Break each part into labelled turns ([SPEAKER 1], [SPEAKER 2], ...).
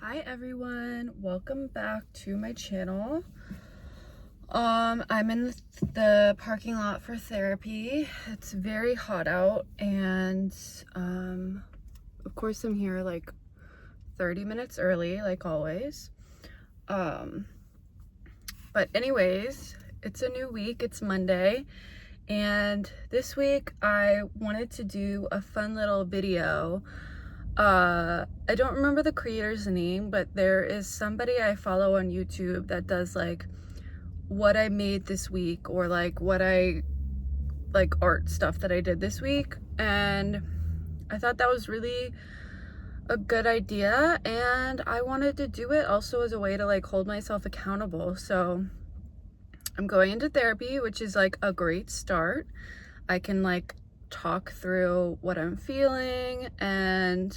[SPEAKER 1] Hi everyone, welcome back to my channel. I'm in the parking lot for therapy. It's very hot out and of course I'm here like 30 minutes early like always. But anyways, it's a new week, it's Monday, and this week I wanted to do a fun little video. I don't remember the creator's name, but there is somebody I follow on YouTube that does like what I made this week, or like what I like art stuff that I did this week, and I thought that was really a good idea and I wanted to do it also as a way to like hold myself accountable. So I'm going into therapy, which is like a great start. I can like talk through what I'm feeling, and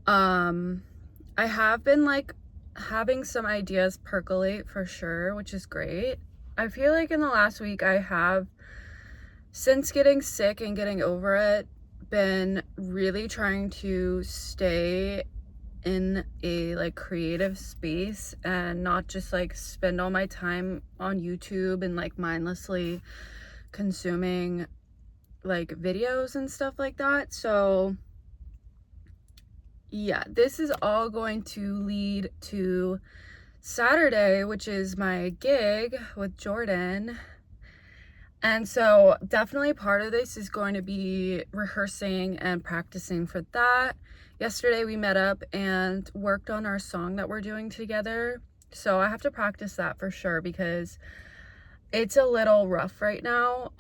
[SPEAKER 1] I have been like having some ideas percolate for sure, which is great. I feel like in the last week I have, since getting sick and getting over it, been really trying to stay in a like creative space and not just like spend all my time on YouTube and like mindlessly consuming like videos and stuff like that. So yeah, this is all going to lead to Saturday, which is my gig with Jordan. And so definitely part of this is going to be rehearsing and practicing for that. Yesterday we met up and worked on our song that we're doing together. So I have to practice that for sure because it's a little rough right now.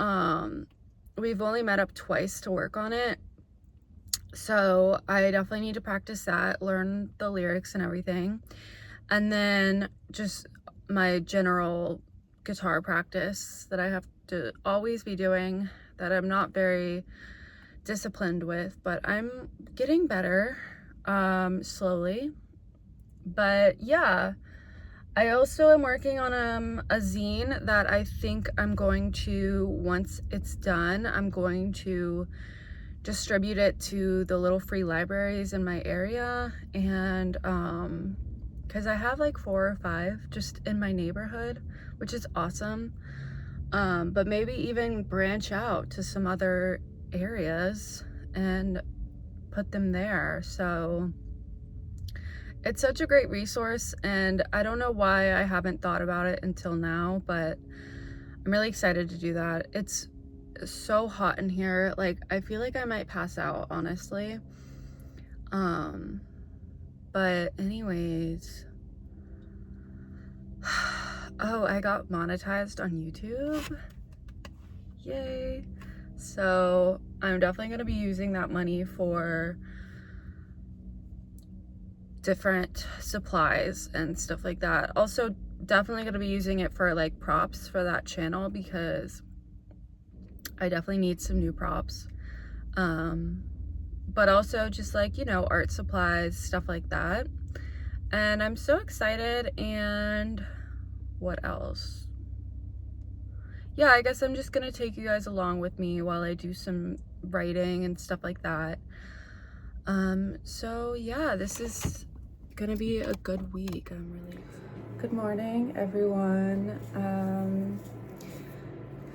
[SPEAKER 1] We've only met up twice to work on it. So I definitely need to practice that, learn the lyrics and everything. And then just my general guitar practice that I have to always be doing, that I'm not very disciplined with, but I'm getting better slowly. But yeah, I also am working on a zine that I think I'm going to, once it's done, I'm going to distribute it to the little free libraries in my area. And because I have like 4 or 5 just in my neighborhood, which is awesome. But maybe even branch out to some other areas and put them there. So it's such a great resource, and I don't know why I haven't thought about it until now, but I'm really excited to do that. It's so hot in here, like I feel like I might pass out, honestly. But anyways, oh, I got monetized on YouTube, yay. So I'm definitely going to be using that money for different supplies and stuff like that. Also definitely going to be using it for like props for that channel, because I definitely need some new props. But also just like, you know, art supplies, stuff like that. And I'm so excited. And what else? Yeah, I guess I'm just gonna take you guys along with me while I do some writing and stuff like that. So yeah, this is gonna be a good week. I'm really excited. Good morning, everyone.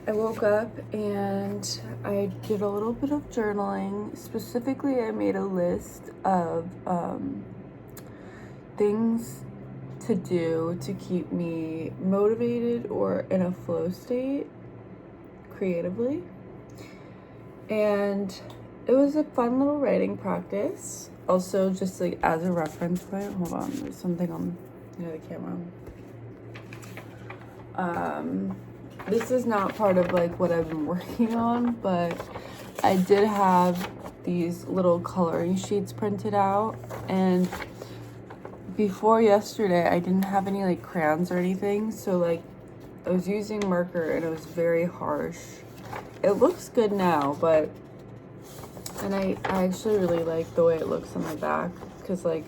[SPEAKER 1] I woke up and I did a little bit of journaling. Specifically, I made a list of things to do to keep me motivated or in a flow state creatively. And it was a fun little writing practice. Also, just like as a reference point, hold on, there's something on near the camera. This is not part of like what I've been working on, but I did have these little coloring sheets printed out, and before yesterday I didn't have any like crayons or anything, so like I was using marker and it was very harsh. It looks good now, but and I actually really like the way it looks on my back, because like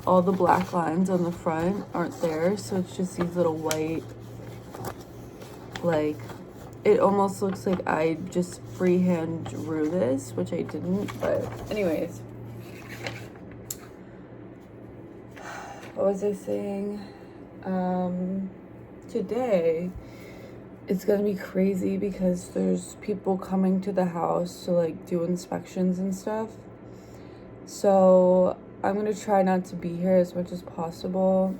[SPEAKER 1] all the black lines on the front aren't there, so it's just these little white, like it almost looks like I just freehand drew this, which I didn't. But anyways, what was I saying? Today it's gonna be crazy because there's people coming to the house to like do inspections and stuff. So I'm gonna try not to be here as much as possible.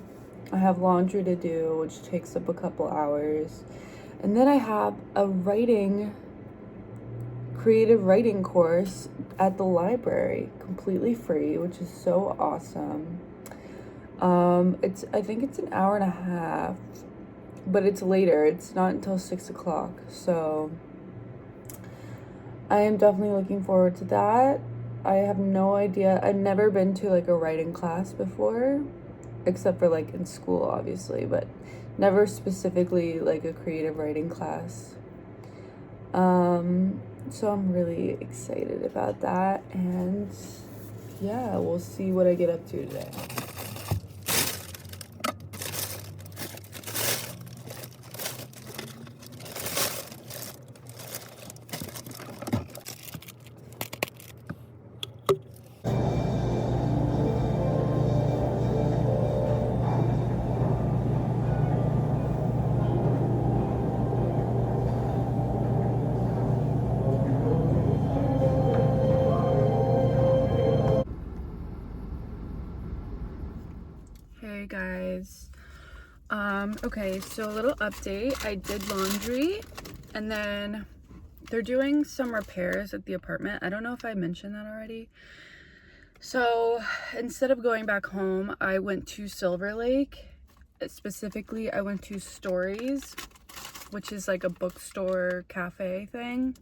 [SPEAKER 1] I have laundry to do, which takes up a couple hours. And then I have a creative writing course at the library, completely free, which is so awesome. I think it's an hour and a half, but it's later. It's not until 6 o'clock. So I am definitely looking forward to that. I have no idea. I've never been to like a writing class before, except for like in school, obviously, but never specifically like a creative writing class. So I'm really excited about that, and yeah, we'll see what I get up to today. Hey guys. Okay, so a little update. I did laundry, and then they're doing some repairs at the apartment. I don't know if I mentioned that already. So instead of going back home, I went to Silver Lake. Specifically, I went to Stories, which is like a bookstore cafe thing.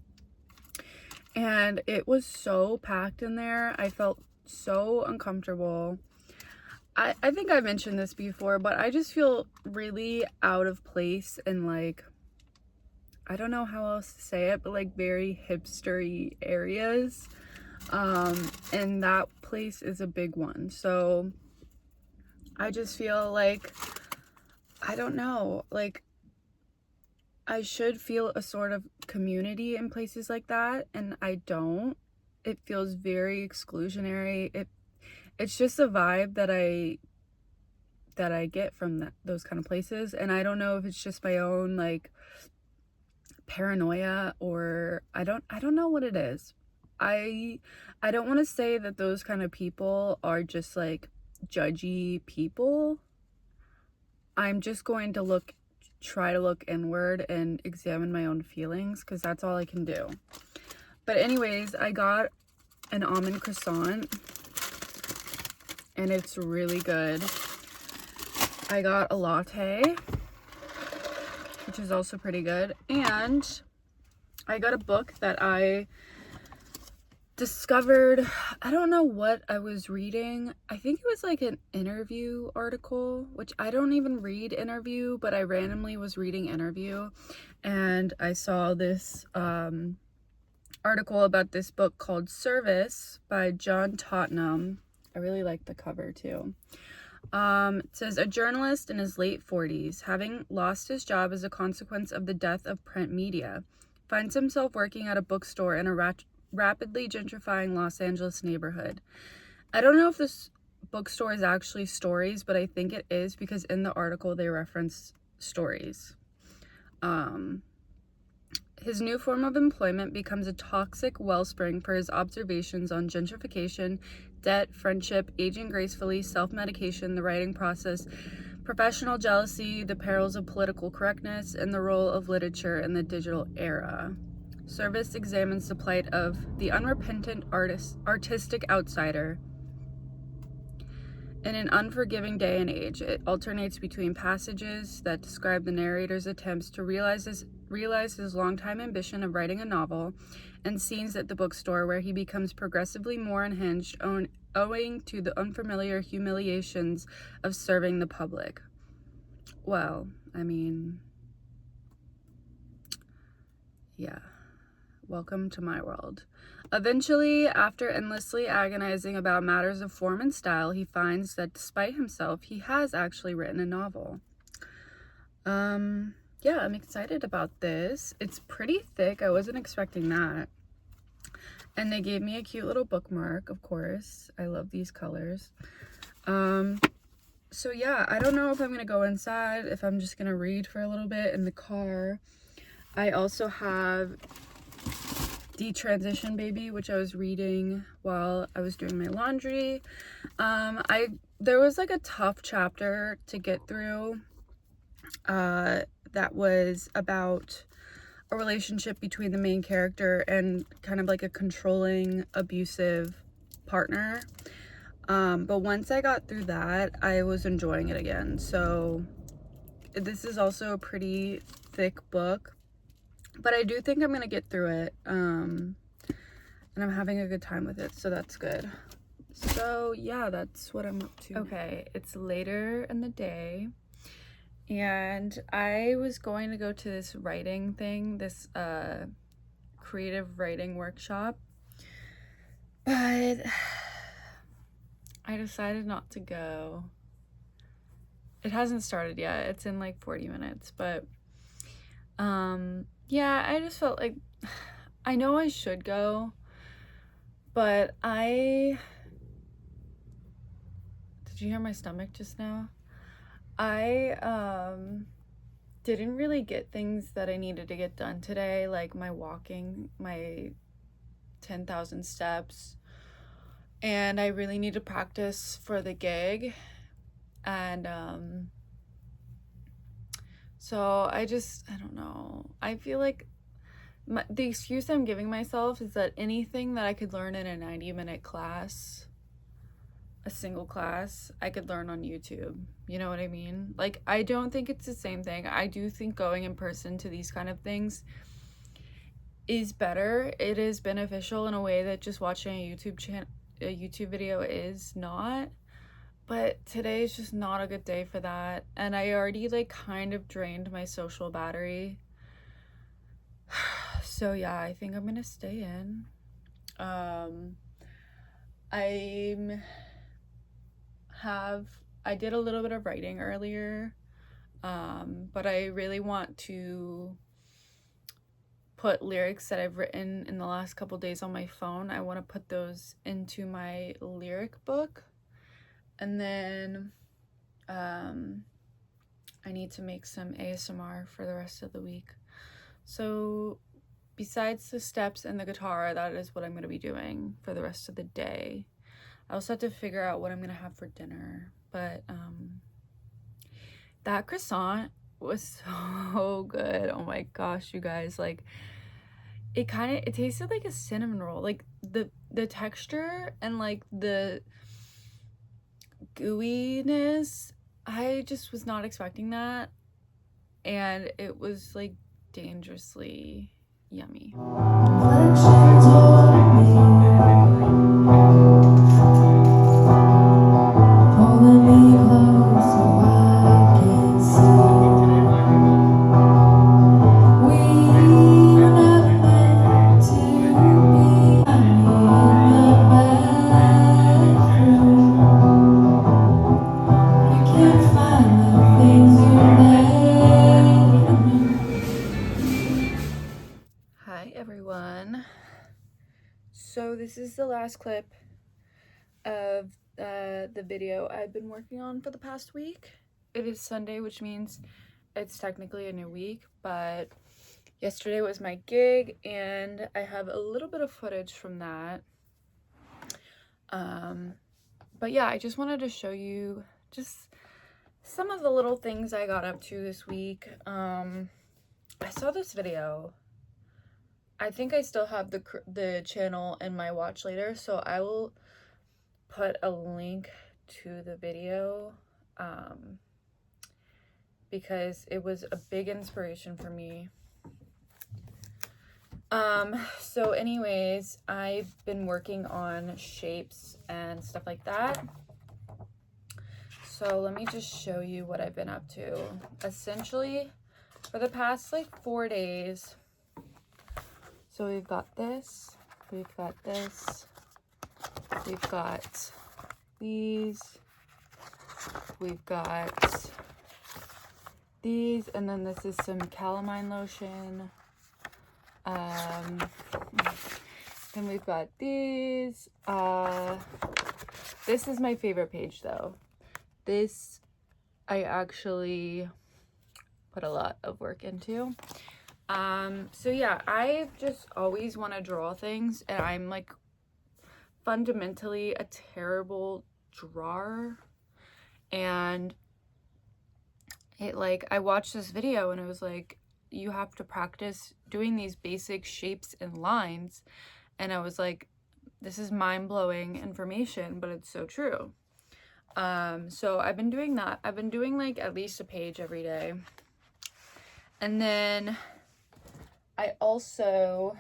[SPEAKER 1] And it was so packed in there. I felt so uncomfortable. I think I mentioned this before, but I just feel really out of place and like, I don't know how else to say it, but like very hipstery areas. And that place is a big one. So I just feel like, I don't know, like I should feel a sort of community in places like that, and I don't. It feels very exclusionary. It's just a vibe that I get from those kind of places, and I don't know if it's just my own like paranoia, or I don't know what it is. I don't want to say that those kind of people are just like judgy people. I'm just going to try to look inward and examine my own feelings, because that's all I can do. But anyways, I got an almond croissant, and it's really good. I got a latte, which is also pretty good. And I got a book that I discovered. I don't know what I was reading. I think it was like an interview article, which I don't even read interview, but I randomly was reading interview, and I saw this article about this book called Service by John Tottenham. I really like the cover too. It says, a journalist in his late 40s, having lost his job as a consequence of the death of print media, finds himself working at a bookstore in a rapidly gentrifying Los Angeles neighborhood. I don't know if this bookstore is actually Stories, but I think it is, because in the article they reference Stories. His new form of employment becomes a toxic wellspring for his observations on gentrification, debt, friendship, aging gracefully, self-medication, the writing process, professional jealousy, the perils of political correctness, and the role of literature in the digital era. Service examines the plight of the unrepentant artistic outsider. In an unforgiving day and age, it alternates between passages that describe the narrator's attempts to realize his longtime ambition of writing a novel, and scenes at the bookstore where he becomes progressively more unhinged, owing to the unfamiliar humiliations of serving the public. Well, I mean, yeah. Welcome to my world. Eventually, after endlessly agonizing about matters of form and style, he finds that despite himself, he has actually written a novel. Yeah, I'm excited about this. It's pretty thick. I wasn't expecting that. And they gave me a cute little bookmark, of course. I love these colors. So So yeah, I don't know if I'm gonna go inside, if I'm just gonna read for a little bit in the car. I also have Detransition Baby, which I was reading while I was doing my laundry. There was like a tough chapter to get through that was about a relationship between the main character and kind of like a controlling, abusive partner. But once I got through that, I was enjoying it again. So this is also a pretty thick book, but I do think I'm gonna get through it. And I'm having a good time with it, so that's good. So yeah, that's what I'm up to. Okay, it's later in the day, and I was going to go to this writing thing, this creative writing workshop, but I decided not to go. It hasn't started yet. It's in like 40 minutes, but yeah, I just felt like I know I should go, but did you hear my stomach just now? I didn't really get things that I needed to get done today, like my walking, my 10,000 steps, and I really need to practice for the gig. And so I don't know. I feel like the excuse I'm giving myself is that anything that I could learn in a 90-minute class, a single class, I could learn on YouTube. You know what I mean? Like, I don't think it's the same thing. I do think going in person to these kind of things is better. It is beneficial in a way that just watching a YouTube video is not. But today is just not a good day for that. And I already like kind of drained my social battery. So yeah, I think I'm gonna stay in. I did a little bit of writing earlier, but I really want to put lyrics that I've written in the last couple days on my phone. I want to put those into my lyric book, and then I need to make some ASMR for the rest of the week. So besides the steps and the guitar, that is what I'm going to be doing for the rest of the day. I also have to figure out what I'm going to have for dinner. But that croissant was so good. Oh my gosh, you guys. Like, it tasted like a cinnamon roll. Like, the texture and, like, the gooiness, I just was not expecting that. And it was, like, dangerously yummy. Hi everyone. So this is the last clip of the video I've been working on for the past week. It is Sunday, which means it's technically a new week, but yesterday was my gig and I have a little bit of footage from that. But yeah, I just wanted to show you just some of the little things I got up to this week. I saw this video. I think I still have the channel in my watch later, so I will put a link to the video because it was a big inspiration for me. So anyways, I've been working on shapes and stuff like that. So let me just show you what I've been up to. Essentially, for the past like 4 days, so we've got this, we've got this, we've got these, we've got these, and then this is some calamine lotion. Then we've got these. This is my favorite page though. This I actually put a lot of work into. So yeah, I just always want to draw things, and I'm like fundamentally a terrible drawer. And it like, I watched this video and it was like, you have to practice doing these basic shapes and lines. And I was like, this is mind-blowing information, but it's so true. So I've been doing that. I've been doing like at least a page every day. And then I also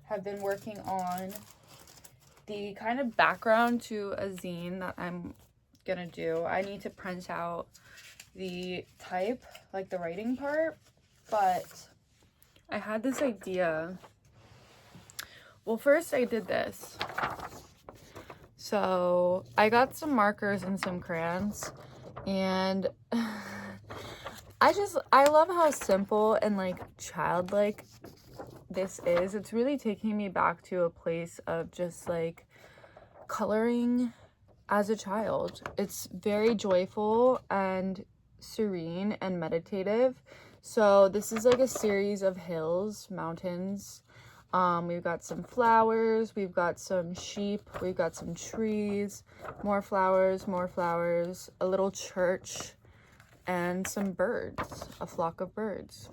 [SPEAKER 1] have been working on the kind of background to a zine that I'm gonna do. I need to print out the type, like the writing part, but I had this idea. Well, first I did this. So I got some markers and some crayons, and I love how simple and like childlike this is. It's really taking me back to a place of just like coloring as a child. It's very joyful and serene and meditative. So this is like a series of hills, mountains. We've got some flowers, we've got some sheep, we've got some trees, more flowers, a little church, and some birds, a flock of birds.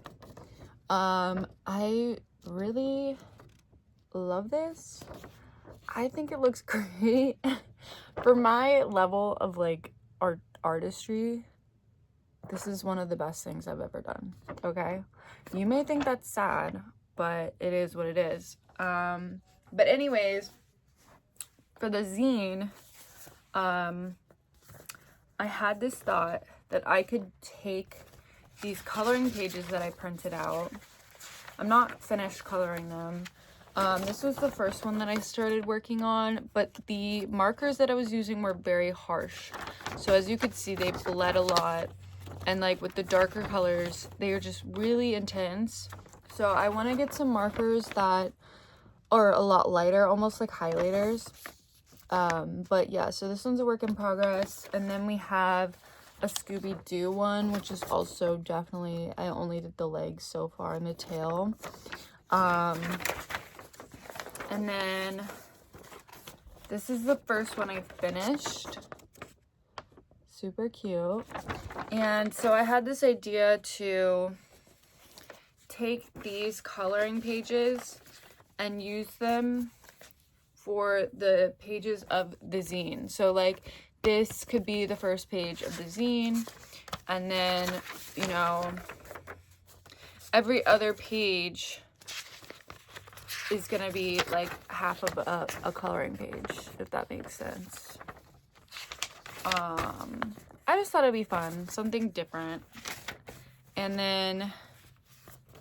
[SPEAKER 1] I really love this. I think it looks great. For my level of like artistry, this is one of the best things I've ever done. Okay, you may think that's sad, but it is what it is. But anyways, for the zine, I had this thought that I could take these coloring pages that I printed out. I'm not finished coloring them. This was the first one that I started working on, but the markers that I was using were very harsh. So as you could see, they bled a lot. And like with the darker colors, they are just really intense. So I want to get some markers that are a lot lighter, almost like highlighters. But yeah, so this one's a work in progress. And then we have a Scooby-Doo one, which is also definitely, I only did the legs so far and the tail. And then this is the first one I finished. Super cute. And so I had this idea to take these coloring pages and use them for the pages of the zine. So like this could be the first page of the zine, and then, you know, every other page is gonna be like half of a coloring page, if that makes sense. I just thought it'd be fun, something different. And then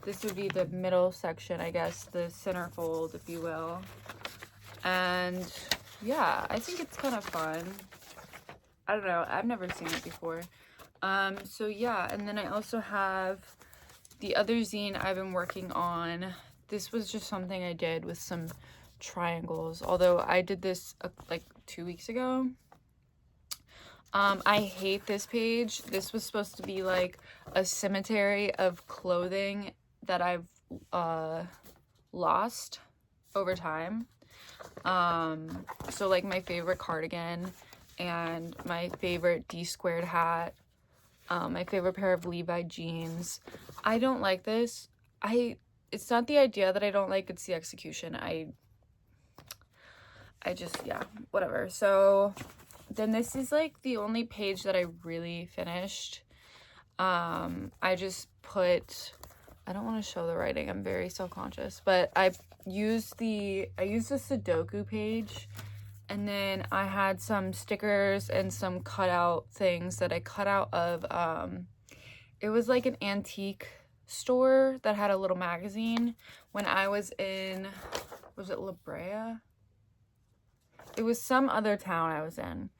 [SPEAKER 1] this would be the middle section, I guess, the centerfold, if you will. And yeah, I think it's kind of fun. I don't know, I've never seen it before. So yeah, and then I also have the other zine I've been working on. This was just something I did with some triangles, although I did this like 2 weeks ago. I hate this page. This was supposed to be like a cemetery of clothing that I've lost over time. So like my favorite cardigan and my favorite D-squared hat, my favorite pair of Levi jeans. I don't like this. It's not the idea that I don't like, it's the execution. I just, yeah, whatever. So then this is like the only page that I really finished. I just put, I don't want to show the writing, I'm very self-conscious, but I used the Sudoku page, and then I had some stickers and some cutout things that I cut out of, it was like an antique store that had a little magazine when I was in, was it La Brea? It was some other town I was in,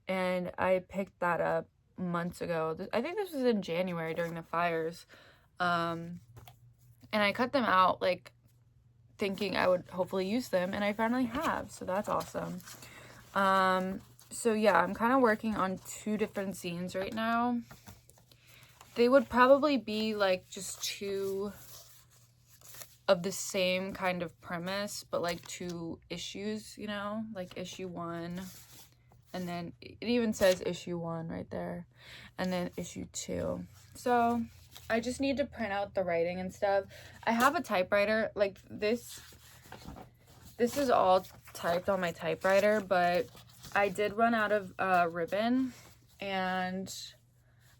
[SPEAKER 1] and I picked that up months ago. I think this was in January during the fires. And I cut them out like thinking I would hopefully use them, and I finally have, so that's awesome. So yeah, I'm kind of working on 2 different zines right now. They would probably be like just 2 of the same kind of premise, but like 2 issues, you know, like issue 1, and then it even says issue 1 right there, and then issue 2. So I just need to print out the writing and stuff. I have a typewriter. Like this is all typed on my typewriter, but I did run out of ribbon, and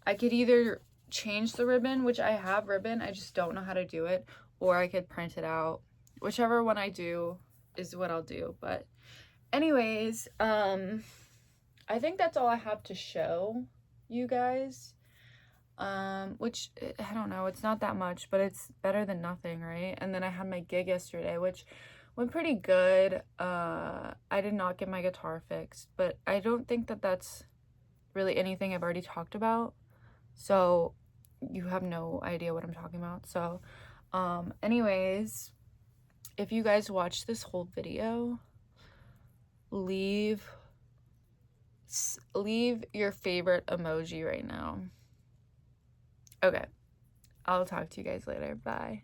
[SPEAKER 1] I could either change the ribbon, which I have ribbon, I just don't know how to do it, or I could print it out. Whichever one I do is what I'll do. But anyways, I think that's all I have to show you guys. Which, I don't know, it's not that much, but it's better than nothing, right? And then I had my gig yesterday, which went pretty good. I did not get my guitar fixed, but I don't think that that's really anything I've already talked about. So you have no idea what I'm talking about. So, anyways, if you guys watch this whole video, leave your favorite emoji right now. Okay, I'll talk to you guys later. Bye.